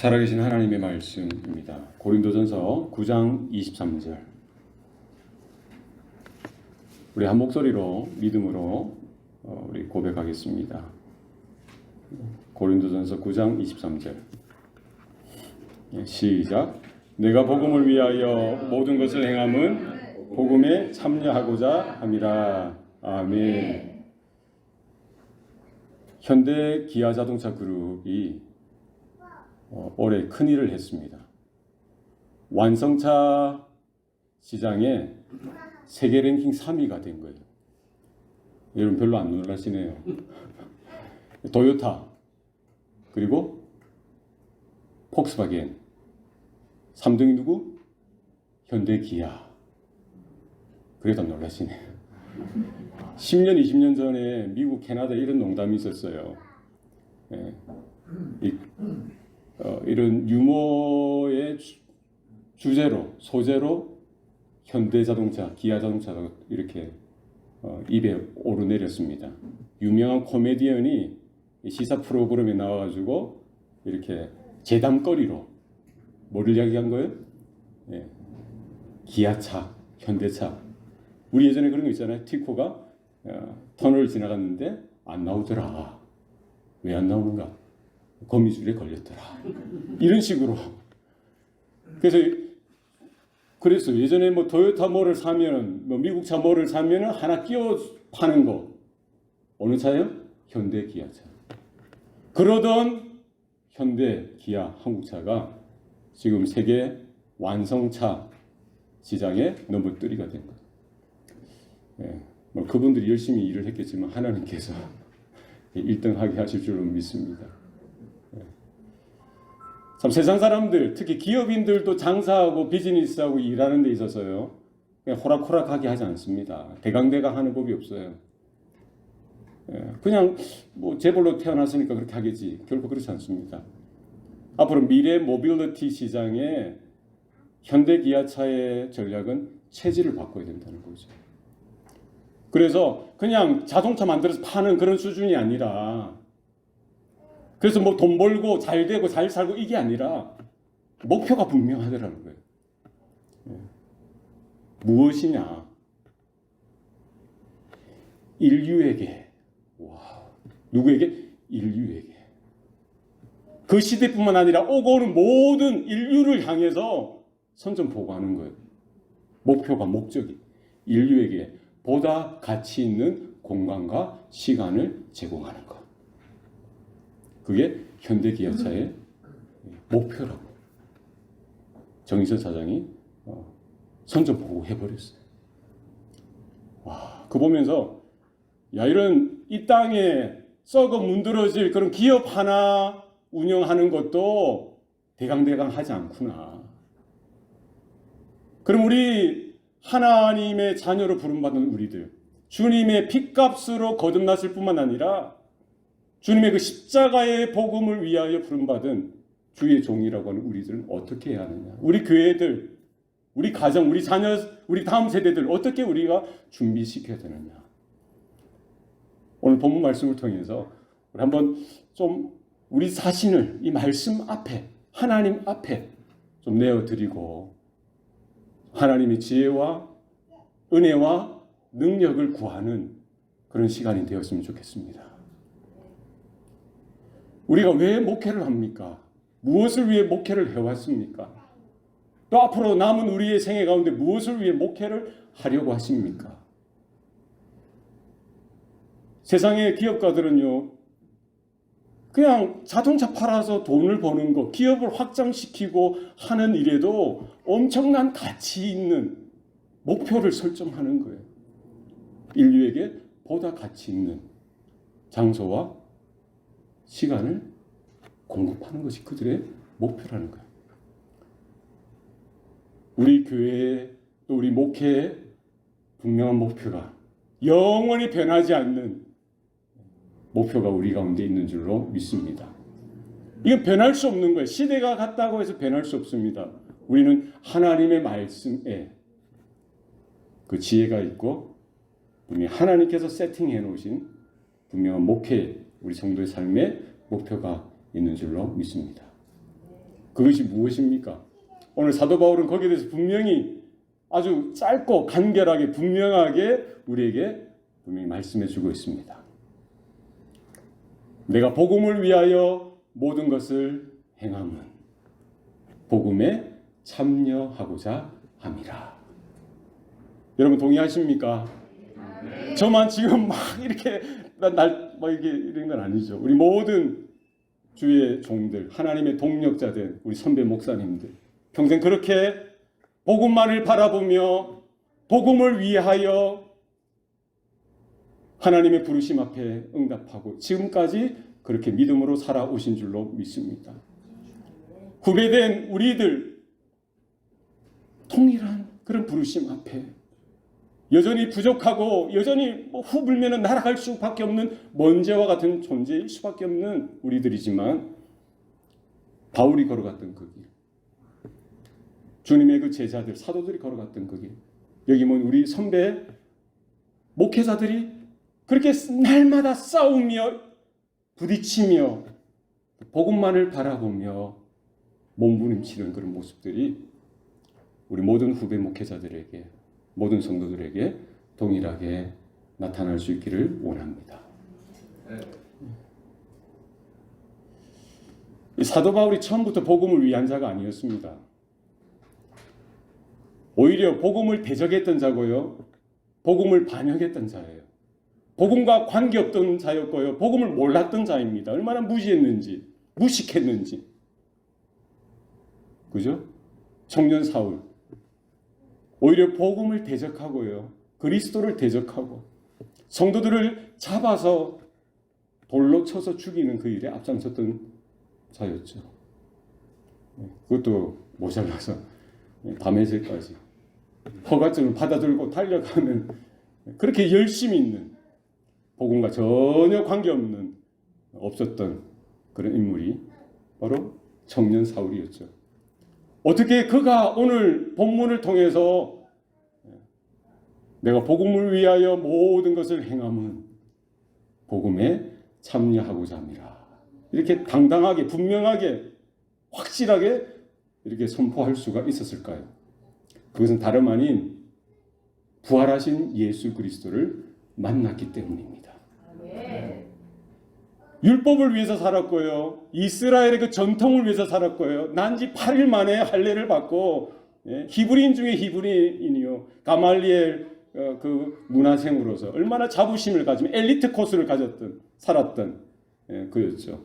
살아계신 하나님의 말씀입니다. 고린도전서 9장 23절. 우리 한 목소리로 믿음으로 우리 고백하겠습니다. 고린도전서 9장 23절. 시작. 내가 복음을 위하여 모든 것을 행함은 복음에 참여하고자 함이라. 아멘. 현대 기아자동차 그룹이 올해 큰일을 했습니다. 완성차 시장에 세계 랭킹 3위가 된 거예요. 여러분 별로 안 놀라시네요. 도요타, 그리고 폭스바겐, 3등이 누구? 현대 기아. 그래도 놀라시네요. 10년, 20년 전에 미국, 캐나다에 이런 농담이 있었어요. 이런 유머의 주제로, 소재로 현대자동차, 기아자동차가 이렇게 입에 오르내렸습니다. 유명한 코미디언이 시사 프로그램에 나와가지고 이렇게 재담거리로 뭐를 이야기한 거예요? 기아차, 현대차. 우리 예전에 그런 거 있잖아요. 티코가 터널을 지나갔는데 안 나오더라. 왜 안 나오는가? 거미줄에 걸렸더라. 이런 식으로. 그래서 예전에 뭐 토요타 뭐를 사면, 뭐 미국 차 뭐를 사면은 하나 끼워 파는 거. 어느 차요? 현대 기아차. 그러던 현대 기아 한국차가 지금 세계 완성차 시장에 넘어뜨리가 된 거예요. 뭐 그분들이 열심히 일을 했겠지만 하나님께서 1등하게 하실 줄로 믿습니다. 참 세상 사람들, 특히 기업인들도 장사하고 비즈니스하고 일하는 데 있어서요, 그냥 호락호락하게 하지 않습니다. 대강대강 하는 법이 없어요. 그냥 뭐 재벌로 태어났으니까 그렇게 하겠지. 결코 그렇지 않습니다. 앞으로 미래 모빌리티 시장에 현대 기아차의 전략은 체질을 바꿔야 된다는 거죠. 그래서 그냥 자동차 만들어서 파는 그런 수준이 아니라, 그래서 뭐 돈 벌고 잘 되고 잘 살고 이게 아니라 목표가 분명하더라는 거예요. 무엇이냐? 인류에게. 와, 누구에게? 인류에게. 그 시대뿐만 아니라 오고 오는 모든 인류를 향해서 선전포고하는 거예요. 목표가, 목적이 인류에게 보다 가치 있는 공간과 시간을 제공하는 것. 그게 현대기아차의 목표라고 정의선 사장이 선전포고 해버렸어요. 와, 그거 보면서 야, 이런 이 땅에 썩어 문드러질 그런 기업 하나 운영하는 것도 대강대강 하지 않구나. 그럼 우리 하나님의 자녀로 부름받은 우리들, 주님의 핏값으로 거듭났을 뿐만 아니라 주님의 그 십자가의 복음을 위하여 부름받은 주의 종이라고 하는 우리들은 어떻게 해야 하느냐? 우리 교회들, 우리 가정, 우리 자녀, 우리 다음 세대들 어떻게 우리가 준비시켜야 되느냐? 오늘 본문 말씀을 통해서 우리 한번 좀 우리 자신을 이 말씀 앞에, 하나님 앞에 좀 내어드리고 하나님의 지혜와 은혜와 능력을 구하는 그런 시간이 되었으면 좋겠습니다. 우리가 왜 목회를 합니까? 무엇을 위해 목회를 해왔습니까? 또 앞으로 남은 우리의 생애 가운데 무엇을 위해 목회를 하려고 하십니까? 세상의 기업가들은요, 그냥 자동차 팔아서 돈을 버는 거, 기업을 확장시키고 하는 일에도 엄청난 가치 있는 목표를 설정하는 거예요. 인류에게 보다 가치 있는 장소와 시간을 공급하는 것이 그들의 목표라는 거예요. 우리 교회에 또 우리 목회에 분명한 목표가 영원히 변하지 않는 목표가 우리 가운데 있는 줄로 믿습니다. 이건 변할 수 없는 거예요. 시대가 같다고 해서 변할 수 없습니다. 우리는 하나님의 말씀에 그 지혜가 있고 분명히 하나님께서 세팅해 놓으신 분명한 목회, 우리 성도의 삶에 목표가 있는 줄로 믿습니다. 그것이 무엇입니까? 오늘 사도 바울은 거기에 대해서 분명히 아주 짧고 간결하게 분명하게 우리에게 분명히 말씀해 주고 있습니다. 내가 복음을 위하여 모든 것을 행함은 복음에 참여하고자 함이라. 여러분 동의하십니까? 저만 지금 막 이렇게 이게 이런 건 아니죠. 우리 모든 주의 종들, 하나님의 동력자들, 우리 선배 목사님들 평생 그렇게 복음만을 바라보며 복음을 위하여 하나님의 부르심 앞에 응답하고 지금까지 그렇게 믿음으로 살아오신 줄로 믿습니다. 후배된 우리들 동일한 그런 부르심 앞에 여전히 부족하고 여전히 후불면은 날아갈 수밖에 없는 먼지와 같은 존재일 수밖에 없는 우리들이지만 바울이 걸어갔던 그 길, 주님의 그 제자들 사도들이 걸어갔던 그 길, 여기 보면 우리 선배 목회자들이 그렇게 날마다 싸우며 부딪히며 복음만을 바라보며 몸부림치는 그런 모습들이 우리 모든 후배 목회자들에게 모든 성도들에게 동일하게 나타날 수 있기를 원합니다. 이 사도 바울이 처음부터 복음을 위한 자가 아니었습니다. 오히려 복음을 대적했던 자고요. 복음을 반역했던 자예요. 복음과 관계없던 자였고요. 복음을 몰랐던 자입니다. 얼마나 무지했는지, 무식했는지. 그죠? 청년 사울. 오히려 복음을 대적하고요. 그리스도를 대적하고 성도들을 잡아서 돌로 쳐서 죽이는 그 일에 앞장섰던 자였죠. 그것도 모자라서 다메섹까지 허가증을 받아들고 달려가는 그렇게 열심히 있는 복음과 전혀 관계없는 없었던 그런 인물이 바로 청년 사울이었죠. 어떻게 그가 오늘 본문을 통해서 내가 복음을 위하여 모든 것을 행함은 복음에 참여하고자 함이라. 이렇게 당당하게 분명하게 확실하게 이렇게 선포할 수가 있었을까요? 그것은 다름 아닌 부활하신 예수 그리스도를 만났기 때문입니다. 율법을 위해서 살았고요. 이스라엘의 그 전통을 위해서 살았고요. 난지 8일 만에 할례를 받고 히브리인 중에 히브리인이요. 가말리엘 그 문화생으로서 얼마나 자부심을 가지며 엘리트 코스를 가졌던 살았던 그였죠.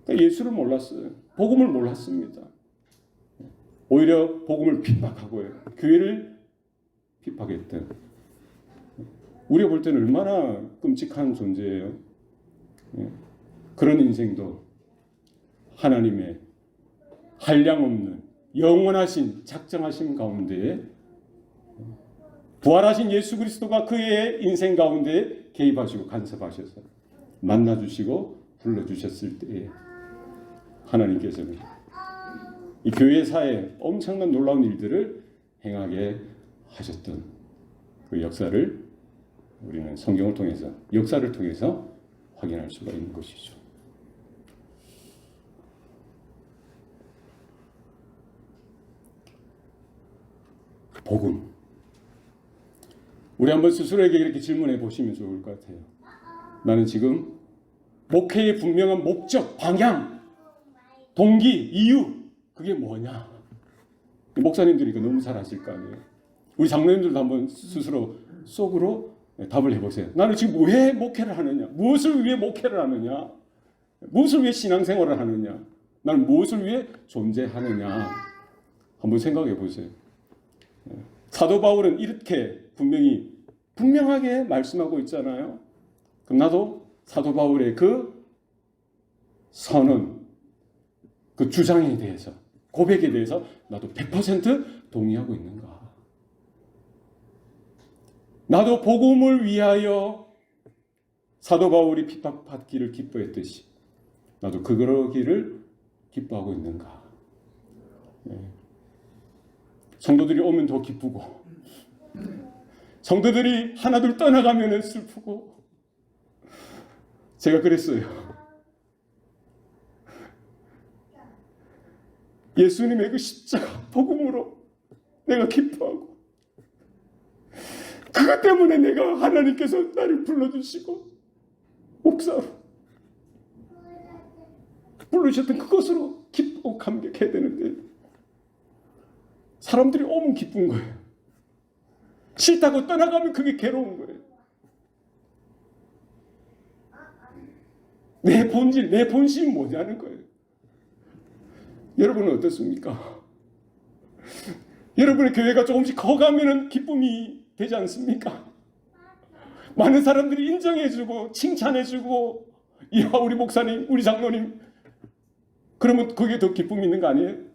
그러니까 예수를 몰랐어요. 복음을 몰랐습니다. 오히려 복음을 핍박하고요. 교회를 핍박했던 우리가 볼 때는 얼마나 끔찍한 존재예요. 그런 인생도 하나님의 한량없는 영원하신 작정하심 가운데 부활하신 예수 그리스도가 그의 인생 가운데 개입하시고 간섭하셔서 만나주시고 불러주셨을 때에 하나님께서는 이 교회사에 엄청난 놀라운 일들을 행하게 하셨던 그 역사를 우리는 성경을 통해서 역사를 통해서 확인할 수가 있는 것이죠. 복음. 우리 한번 스스로에게 이렇게 질문해 보시면 좋을 것 같아요. 나는 지금 목회의 분명한 목적, 방향, 동기, 이유 그게 뭐냐? 목사님들이 이거 너무 잘 아실 거 아니에요. 우리 장로님들도 한번 스스로 속으로 답을 해보세요. 나는 지금 왜 목회를 하느냐? 무엇을 위해 목회를 하느냐? 무엇을 위해 신앙생활을 하느냐? 나는 무엇을 위해 존재하느냐? 한번 생각해 보세요. 사도 바울은 이렇게 분명하게 말씀하고 있잖아요. 그럼 나도 사도 바울의 그 선언, 그 주장에 대해서, 고백에 대해서 나도 100% 동의하고 있는가? 나도 복음을 위하여 사도 바울이 핍박받기를 기뻐했듯이 나도 그러기를 기뻐하고 있는가? 성도들이 오면 더 기쁘고 성도들이 하나둘 떠나가면 슬프고 제가 그랬어요. 예수님의 그 십자가 복음으로 내가 기뻐하고, 그것 때문에 내가 하나님께서 나를 불러주시고 목사로 부르셨던 그것으로 기쁘고 감격해야 되는데, 사람들이 오면 기쁜 거예요. 싫다고 떠나가면 그게 괴로운 거예요. 내 본질, 내 본심이 뭐냐는 거예요. 여러분은 어떻습니까? 여러분의 교회가 조금씩 커가면 기쁨이 되지 않습니까? 많은 사람들이 인정해주고 칭찬해주고, 이야 우리 목사님, 우리 장로님, 그러면 그게 더 기쁨이 있는 거 아니에요?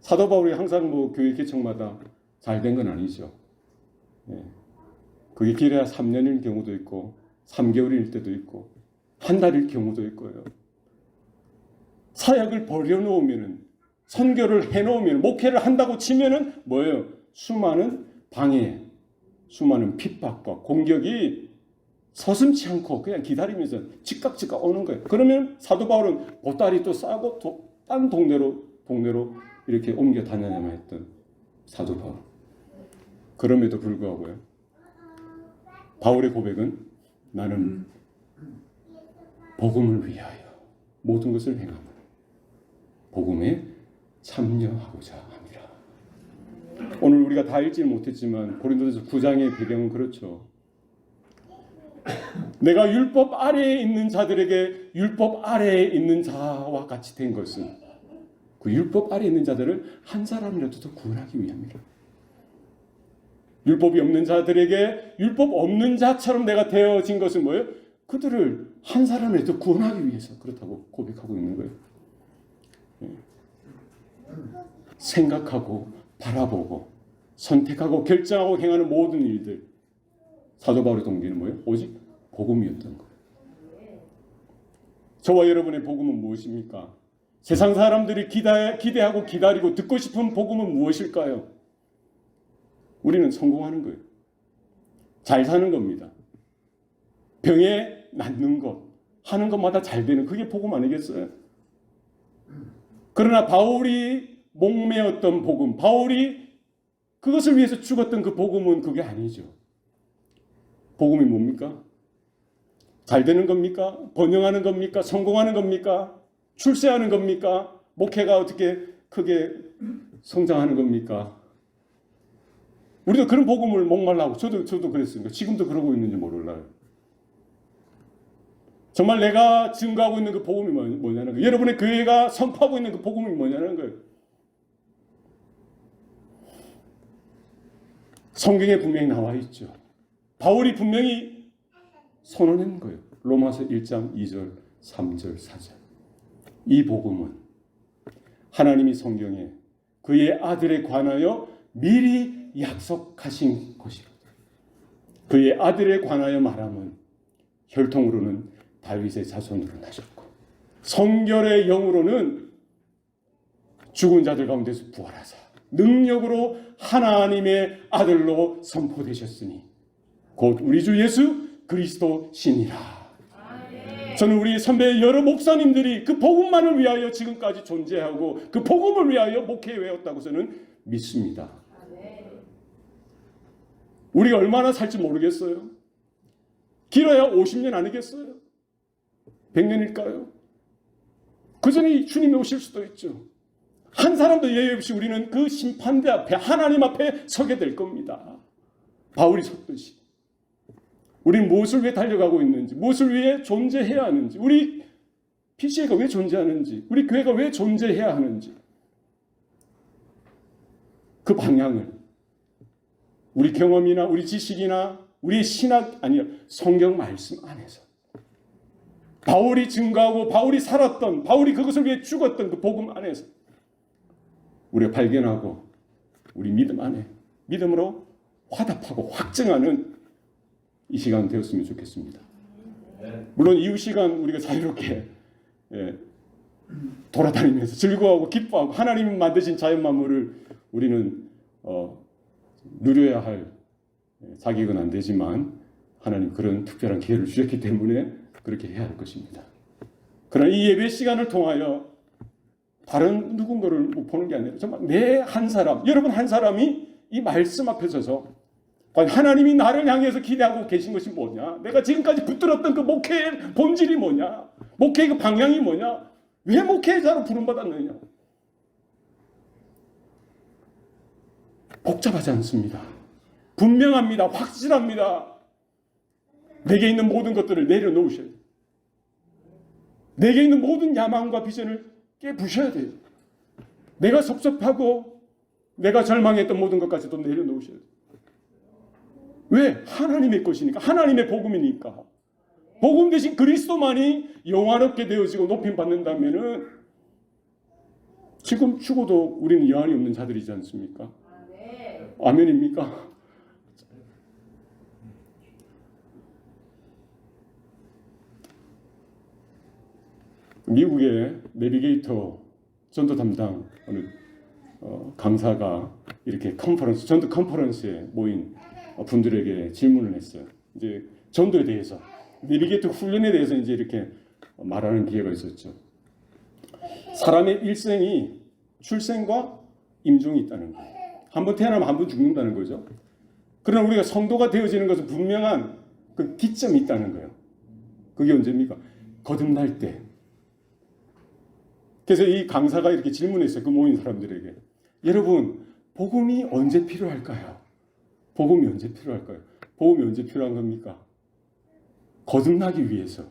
사도 바울이 항상 뭐 교회 개척마다 잘 된 건 아니죠. 그게 길어야 3년일 경우도 있고 3개월일 때도 있고 한 달일 경우도 있고요. 사역을 벌여놓으면은, 선교를 해놓으면, 목회를 한다고 치면은 뭐예요? 수많은 방해, 수많은 핍박과 공격이 서슴지 않고 그냥 기다리면서 즉각 오는 거예요. 그러면 사도 바울은 보따리 또 싸고 딴 동네로 이렇게 옮겨 다녀야만 했던 사도 바울. 그럼에도 불구하고요, 바울의 고백은 나는 복음을 위하여 모든 것을 행하며 복음에 참여하고자 합니다. 오늘 우리가 다 읽지는 못했지만 고린도전서 9장의 배경은 그렇죠. 내가 율법 아래에 있는 자들에게 율법 아래에 있는 자와 같이 된 것은 그 율법 아래에 있는 자들을 한 사람이라도 더 구원하기 위함이라. 율법이 없는 자들에게 율법 없는 자처럼 내가 되어진 것은 뭐예요? 그들을 한 사람이라도 구원하기 위해서 그렇다고 고백하고 있는 거예요. 생각하고 바라보고 선택하고 결정하고 행하는 모든 일들, 사도 바울의 동기는 뭐예요? 오직 복음이었던 거예요. 저와 여러분의 복음은 무엇입니까? 세상 사람들이 기대하고 기다리고 듣고 싶은 복음은 무엇일까요? 우리는 성공하는 거예요. 잘 사는 겁니다. 병에 낫는 것, 하는 것마다 잘 되는, 그게 복음 아니겠어요? 그러나 바울이 목매었던 복음, 바울이 그것을 위해서 죽었던 그 복음은 그게 아니죠. 복음이 뭡니까? 잘 되는 겁니까? 번영하는 겁니까? 성공하는 겁니까? 출세하는 겁니까? 목회가 어떻게 크게 성장하는 겁니까? 우리도 그런 복음을 목말라고, 저도 그랬습니다. 지금도 그러고 있는지 몰라요. 정말 내가 증거하고 있는 그 복음이 뭐냐는 거예요. 여러분의 교회가 선포하고 있는 그 복음이 뭐냐는 거예요. 성경에 분명히 나와 있죠. 바울이 분명히 선언한 거예요. 로마서 1장 2절, 3절, 4절. 이 복음은 하나님이 성경에 그의 아들에 관하여 미리 약속하신 것이로다. 그의 아들에 관하여 말함은 혈통으로는 다윗의 자손으로 나셨고 성결의 영으로는 죽은 자들 가운데서 부활하사 능력으로 하나님의 아들로 선포되셨으니 곧 우리 주 예수 그리스도 신이라. 저는 우리 선배 여러 목사님들이 그 복음만을 위하여 지금까지 존재하고 그 복음을 위하여 목회해 외웠다고 저는 믿습니다. 우리가 얼마나 살지 모르겠어요. 길어야 50년 아니겠어요? 100년일까요? 그 전에 주님이 오실 수도 있죠. 한 사람도 예외 없이 우리는 그 심판대 앞에 하나님 앞에 서게 될 겁니다. 바울이 섰듯이. 우리는 무엇을 위해 달려가고 있는지, 무엇을 위해 존재해야 하는지, 우리 PCA가 왜 존재하는지, 우리 교회가 왜 존재해야 하는지 그 방향을 우리 경험이나 우리 지식이나 우리 신학, 아니요, 성경 말씀 안에서 바울이 증거하고 바울이 살았던, 바울이 그것을 위해 죽었던 그 복음 안에서 우리가 발견하고 우리 믿음 안에 믿음으로 화답하고 확증하는 이 시간 되었으면 좋겠습니다. 물론 이후 시간 우리가 자유롭게 돌아다니면서 즐거워하고 기뻐하고 하나님이 만드신 자연 만물을 우리는 누려야 할 자격은 안 되지만 하나님 그런 특별한 기회를 주셨기 때문에 그렇게 해야 할 것입니다. 그러나 이 예배 시간을 통하여 다른 누군가를 못 보는 게 아니라 정말 내 한 사람, 여러분 한 사람이 이 말씀 앞에 서서 하나님이 나를 향해서 기대하고 계신 것이 뭐냐? 내가 지금까지 붙들었던 그 목회의 본질이 뭐냐? 목회의 그 방향이 뭐냐? 왜 목회자로 부름받았느냐? 복잡하지 않습니다. 분명합니다. 확실합니다. 내게 있는 모든 것들을 내려놓으셔야 돼요. 내게 있는 모든 야망과 비전을 깨부셔야 돼요. 내가 섭섭하고 내가 절망했던 모든 것까지도 내려놓으셔야 돼요. 왜? 하나님의 것이니까. 하나님의 복음이니까. 복음 대신 그리스도만이 영화롭게 되어지고 높임받는다면은 지금 죽어도 우리는 여한이 없는 자들이지 않습니까? 아멘입니까? 미국의 내비게이터 전도 담당 어느 강사가 이렇게 전도 컨퍼런스에 모인 분들에게 질문을 했어요. 이제 전도에 대해서, 내비게이터 훈련에 대해서 이제 이렇게 말하는 기회가 있었죠. 사람의 일생이 출생과 임종이 있다는 거예요. 한 번 태어나면 한 번 죽는다는 거죠. 그러나 우리가 성도가 되어지는 것은 분명한 그 기점이 있다는 거예요. 그게 언제입니까? 거듭날 때. 그래서 이 강사가 이렇게 질문했어요. 그 모인 사람들에게. 여러분, 복음이 언제 필요할까요? 복음이 언제 필요할까요? 복음이 언제 필요한 겁니까? 거듭나기 위해서,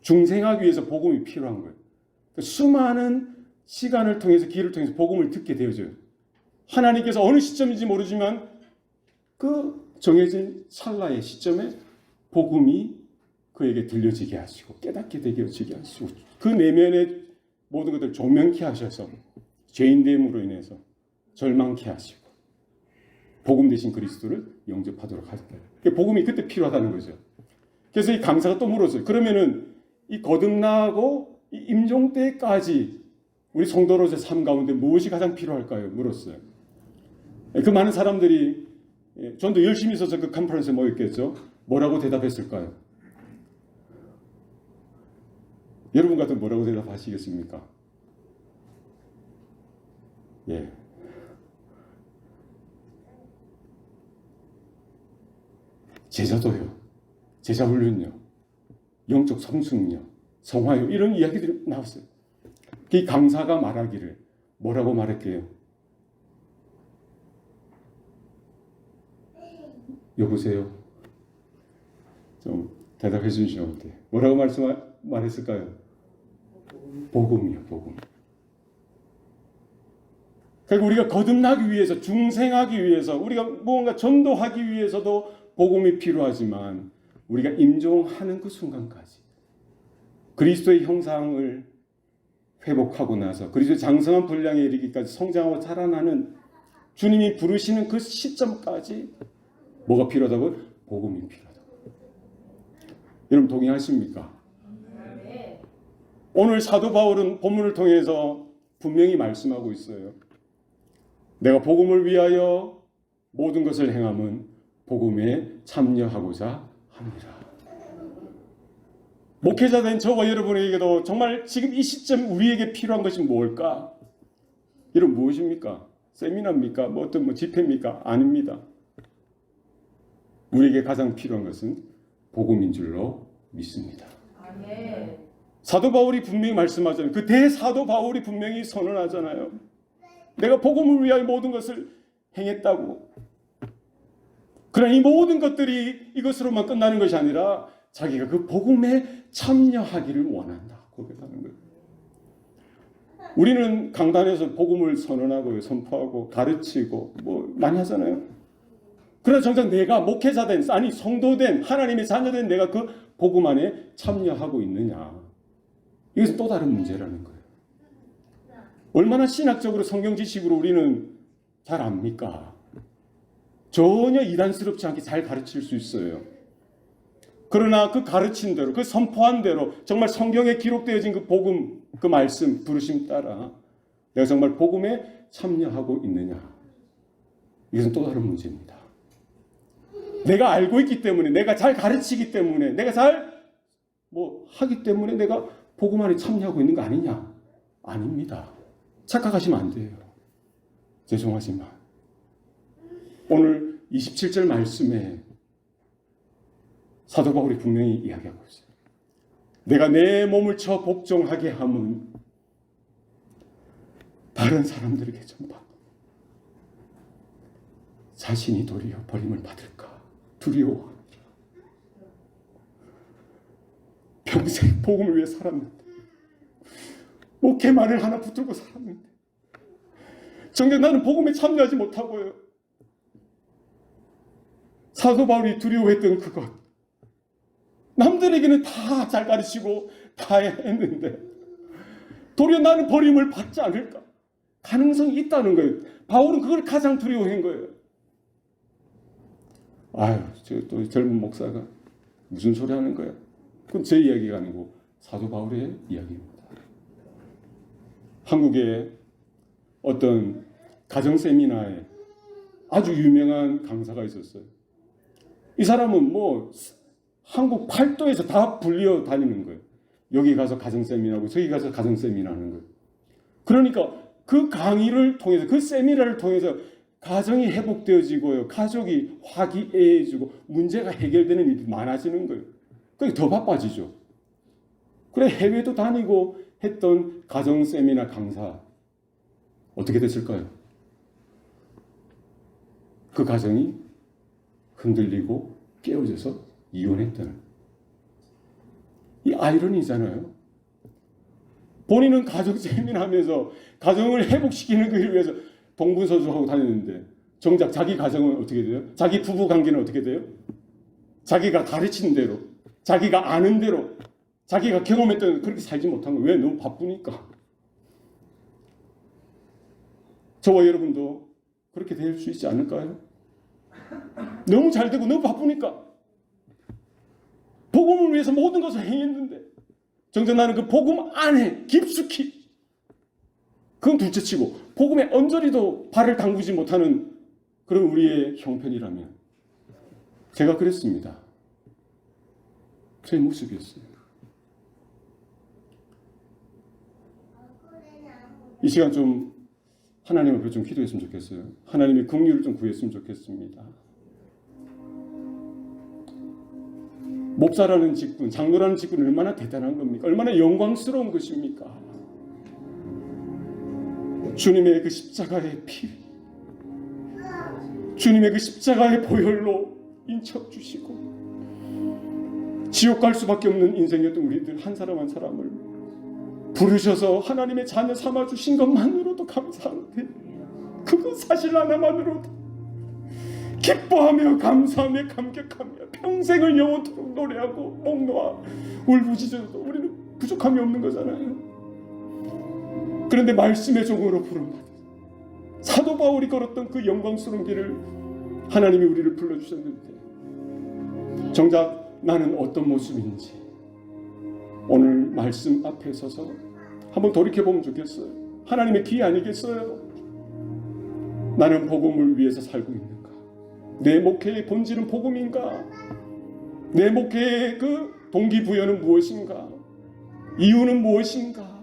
중생하기 위해서 복음이 필요한 거예요. 수많은 시간을 통해서, 길을 통해서 복음을 듣게 되어져요. 하나님께서 어느 시점인지 모르지만 그 정해진 찰나의 시점에 복음이 그에게 들려지게 하시고 깨닫게 되게 하시고 그 내면의 모든 것들을 조명케 하셔서 죄인됨으로 인해서 절망케 하시고 복음 대신 그리스도를 영접하도록 하셨다. 복음이 그때 필요하다는 거죠. 그래서 이 강사가 또 물었어요. 그러면은 이 거듭나고 이 임종 때까지 우리 성도로서의 삶 가운데 무엇이 가장 필요할까요? 물었어요. 그 많은 사람들이 전도 열심히 있어서 그 컨퍼런스에 모였겠죠. 뭐라고 대답했을까요? 여러분 같은 뭐라고 대답하시겠습니까? 예. 제자도요. 제자 훈련요. 영적 성숙요. 성화요. 이런 이야기들이 나왔어요. 이 강사가 말하기를 뭐라고 말할게요? 여보세요? 좀 대답해 주시면 돼요. 뭐라고 말했을까요? 복음이요, 복음. 그리고 우리가 거듭나기 위해서, 중생하기 위해서, 우리가 무언가 전도하기 위해서도 복음이 필요하지만 우리가 임종하는 그 순간까지 그리스도의 형상을 회복하고 나서 그리스도의 장성한 분량에 이르기까지 성장하고 자라나는 주님이 부르시는 그 시점까지 뭐가 필요하다고요? 복음이 필요하다고. 여러분 동의하십니까? 오늘 사도 바울은 본문을 통해서 분명히 말씀하고 있어요. 내가 복음을 위하여 모든 것을 행함은 복음에 참여하고자 합니다. 목회자 된 저와 여러분에게도 정말 지금 이 시점 우리에게 필요한 것이 뭘까? 여러분 무엇입니까? 세미나입니까? 어떤 집회입니까? 아닙니다. 우리에게 가장 필요한 것은 복음인 줄로 믿습니다. 아멘. 사도 바울이 분명히 말씀하잖아요. 그 대사도 바울이 분명히 선언하잖아요. 내가 복음을 위하여 모든 것을 행했다고. 그러나 이 모든 것들이 이것으로만 끝나는 것이 아니라 자기가 그 복음에 참여하기를 원한다. 고백하는 거예요. 우리는 강단에서 복음을 선언하고 선포하고 가르치고 많이 하잖아요. 그러나 정작 내가 목회자된, 아니 성도된, 하나님의 자녀된 내가 그 복음 안에 참여하고 있느냐. 이것은 또 다른 문제라는 거예요. 얼마나 신학적으로 성경 지식으로 우리는 잘 압니까? 전혀 이단스럽지 않게 잘 가르칠 수 있어요. 그러나 그 가르친 대로, 그 선포한 대로 정말 성경에 기록되어진 그 복음, 그 말씀, 부르심 따라 내가 정말 복음에 참여하고 있느냐. 이것은 또 다른 문제입니다. 내가 알고 있기 때문에, 내가 잘 가르치기 때문에, 내가 잘 하기 때문에 내가 복음 안에 참여하고 있는 거 아니냐? 아닙니다. 착각하시면 안 돼요. 죄송하지만 오늘 27절 말씀에 사도 바울이 분명히 이야기하고 있어요. 내가 내 몸을 쳐 복종하게 함은 다른 사람들에게 전파 자신이 도리어 버림을 받을까 두려워합니다. 평생 복음을 위해 살았는데 목회만을 하나 붙들고 살았는데 정작 나는 복음에 참여하지 못하고요. 사도 바울이 두려워했던 그것, 남들에게는 다 잘 가르치고 다 했는데 도리어 나는 버림을 받지 않을까? 가능성이 있다는 거예요. 바울은 그걸 가장 두려워한 거예요. 아유, 저 또 젊은 목사가 무슨 소리 하는 거야? 그건 제 이야기가 아니고 사도 바울의 이야기입니다. 한국에 어떤 가정 세미나에 아주 유명한 강사가 있었어요. 이 사람은 뭐 한국 팔도에서 다 불려 다니는 거예요. 여기 가서 가정 세미나하고 저기 가서 가정 세미나 하는 거예요. 그러니까 그 강의를 통해서 그 세미나를 통해서 가정이 회복되어지고요. 가족이 화기애애해지고 문제가 해결되는 일이 많아지는 거예요. 그게 더 바빠지죠. 그래 해외도 다니고 했던 가정 세미나 강사 어떻게 됐을까요? 그 가정이 흔들리고 깨어져서 이혼했다는 이 아이러니잖아요. 본인은 가족 세미나하면서 가정을 회복시키는 것을 위해서 동분서주하고 다녔는데 정작 자기 가정은 어떻게 돼요? 자기 부부 관계는 어떻게 돼요? 자기가 가르치는 대로, 자기가 아는 대로, 자기가 경험했던 그렇게 살지 못한 거예요. 왜? 너무 바쁘니까. 저와 여러분도 그렇게 될 수 있지 않을까요? 너무 잘 되고 너무 바쁘니까. 복음을 위해서 모든 것을 행했는데 정작 나는 그 복음 안에 깊숙이, 그건 둘째치고 복음의 언저리도 발을 담그지 못하는 그런 우리의 형편이라면, 제가 그랬습니다. 제 모습이었어요. 이 시간 좀 하나님 앞에 좀 기도했으면 좋겠어요. 하나님의 긍휼을 좀 구했으면 좋겠습니다. 목사라는 직분, 장로라는 직분은 얼마나 대단한 겁니까? 얼마나 영광스러운 것입니까? 주님의 그 십자가의 피, 주님의 그 십자가의 보혈로 인척 주시고 지옥 갈 수밖에 없는 인생이었던 우리들 한 사람 한 사람을 부르셔서 하나님의 자녀 삼아 주신 것만으로도 감사한데, 그거 사실 하나만으로도 기뻐하며 감사하며 감격하며 평생을 영원토록 노래하고 목 놓아 울부짖어도 우리는 부족함이 없는 거잖아요. 그런데 말씀의 종으로 부름받아 사도 바울이 걸었던 그 영광스러운 길을 하나님이 우리를 불러주셨는데 정작 나는 어떤 모습인지 오늘 말씀 앞에 서서 한번 돌이켜보면 좋겠어요. 하나님의 기 아니겠어요? 나는 복음을 위해서 살고 있는가? 내 목회의 본질은 복음인가? 내 목회의 그 동기부여는 무엇인가? 이유는 무엇인가?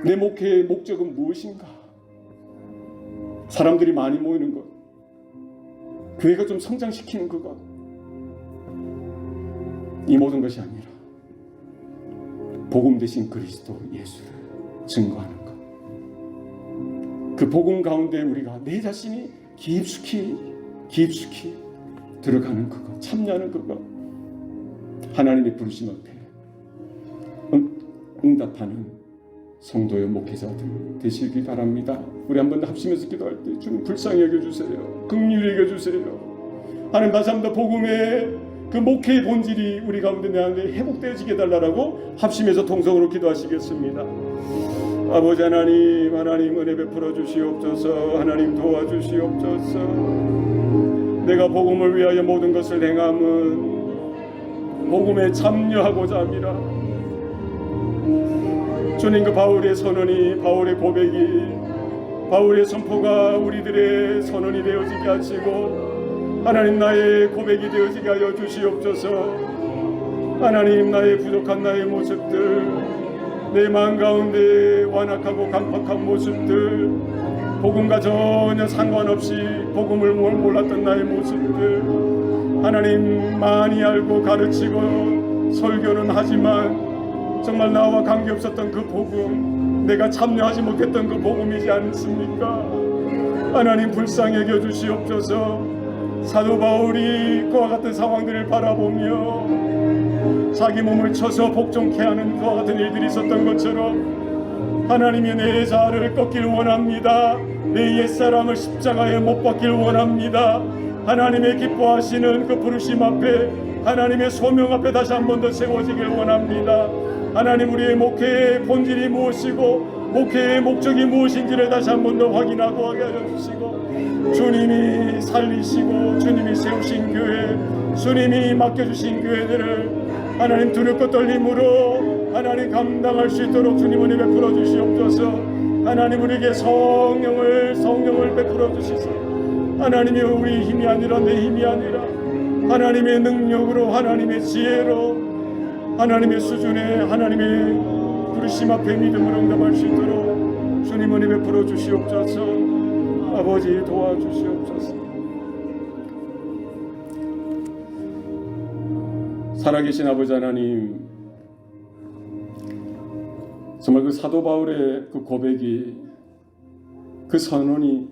내 목회의 목적은 무엇인가? 사람들이 많이 모이는 것, 교회가 좀 성장시키는 그것, 이 모든 것이 아니라 복음 대신 그리스도 예수를 증거하는 것, 그 복음 가운데 우리가 내 자신이 깊숙이 들어가는 그것, 참여하는 그것, 하나님의 부르심 앞에 응답하는 성도의 목회자들 되시길 바랍니다. 우리 한번 합심해서 기도할 때 주님 불쌍히 여겨주세요. 긍휼히 여겨주세요. 하나님 다시 한번 복음의 그 목회의 본질이 우리 가운데 내 안에 회복되어지게 해달라고 합심해서 통성으로 기도하시겠습니다. 아버지 하나님, 하나님 은혜 베풀어 주시옵소서. 하나님 도와주시옵소서. 내가 복음을 위하여 모든 것을 행함은 복음에 참여하고자 함이라. 주님, 그 바울의 선언이, 바울의 고백이, 바울의 선포가 우리들의 선언이 되어지게 하시고 하나님 나의 고백이 되어지게 하여 주시옵소서. 하나님, 나의 부족한 나의 모습들, 내 마음 가운데 완악하고 강팍한 모습들, 복음과 전혀 상관없이 복음을 몰랐던 나의 모습들, 하나님 많이 알고 가르치고 설교는 하지만 정말 나와 관계없었던 그 복음, 내가 참여하지 못했던 그 복음이지 않습니까? 하나님, 불쌍히 여겨주시옵소서. 사도 바울이 그와 같은 상황들을 바라보며 자기 몸을 쳐서 복종케 하는 그와 같은 일들이 있었던 것처럼 하나님이 내 자아를 꺾길 원합니다. 내 옛사람을 십자가에 못 박길 원합니다. 하나님의 기뻐하시는 그 부르심 앞에, 하나님의 소명 앞에 다시 한 번 더 세워지길 원합니다. 하나님, 우리의 목회의 본질이 무엇이고 목회의 목적이 무엇인지를 다시 한 번 더 확인하고 하게 하여 주시고, 주님이 살리시고 주님이 세우신 교회, 주님이 맡겨주신 교회들을 하나님 두렵고 떨림으로 하나님 감당할 수 있도록 주님 은혜 베풀어 주시옵소서. 하나님, 우리에게 성령을 베풀어 주시소. 하나님이 우리 힘이 아니라 내 힘이 아니라 하나님의 능력으로, 하나님의 지혜로, 하나님의 수준에, 하나님의 부르심 앞에 믿음으로 응답할 수 있도록 주님 은혜 베풀어 주시옵소서. 아버지, 도와주시옵소서. 살아계신 아버지 하나님, 정말 그 사도 바울의 그 고백이, 그 선언이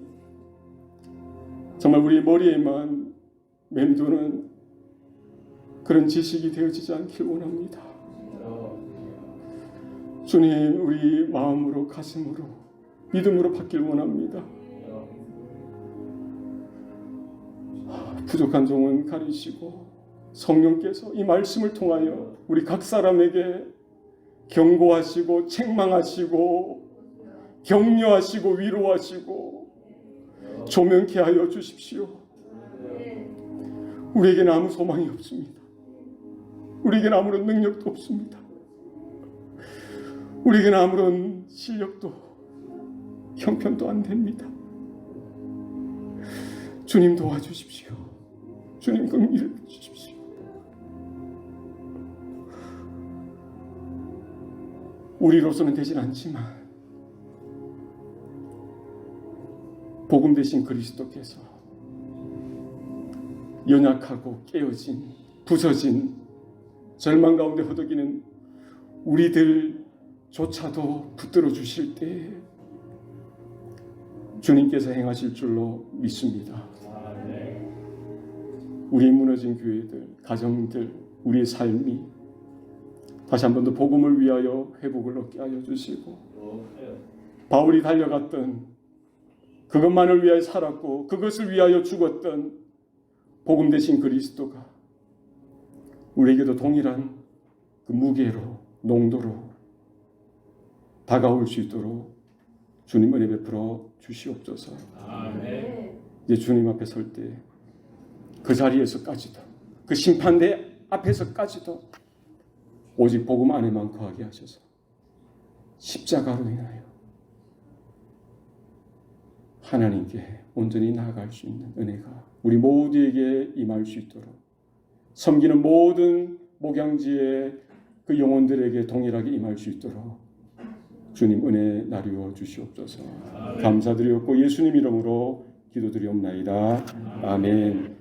정말 우리 머리에만 맴도는 그런 지식이 되어지지 않길 원합니다. 주님, 우리 마음으로, 가슴으로, 믿음으로 받길 원합니다. 부족한 종은 가리시고 성령께서 이 말씀을 통하여 우리 각 사람에게 경고하시고 책망하시고 격려하시고 위로하시고 조명케 하여 주십시오. 우리에게는 아무 소망이 없습니다. 우리에게는 아무런 능력도 없습니다. 우리에게는 아무런 실력도 형편도 안 됩니다. 주님, 도와주십시오. 주님, 긍휼을 주십시오. 우리로서는 되진 않지만 복음 되신 그리스도께서 연약하고 깨어진, 부서진, 절망 가운데 허덕이는 우리들조차도 붙들어 주실 때 주님께서 행하실 줄로 믿습니다. 우리 무너진 교회들, 가정들, 우리의 삶이 다시 한 번 더 복음을 위하여 회복을 얻게 하여 주시고, 바울이 달려갔던, 그것만을 위하여 살았고 그것을 위하여 죽었던 복음 되신 그리스도가 우리에게도 동일한 그 무게로, 농도로 다가올 수 있도록 주님 은혜 베풀어 주시옵소서. 아멘. 이제 주님 앞에 설 때 그 자리에서까지도, 그 심판대 앞에서까지도 오직 복음 안에만 거하게 하셔서 십자가로 인하여 하나님께 온전히 나아갈 수 있는 은혜가 우리 모두에게 임할 수 있도록, 섬기는 모든 목양지의 그 영혼들에게 동일하게 임할 수 있도록 주님 은혜 나누어 주시옵소서. 감사드리옵고 예수님 이름으로 기도드리옵나이다. 아멘.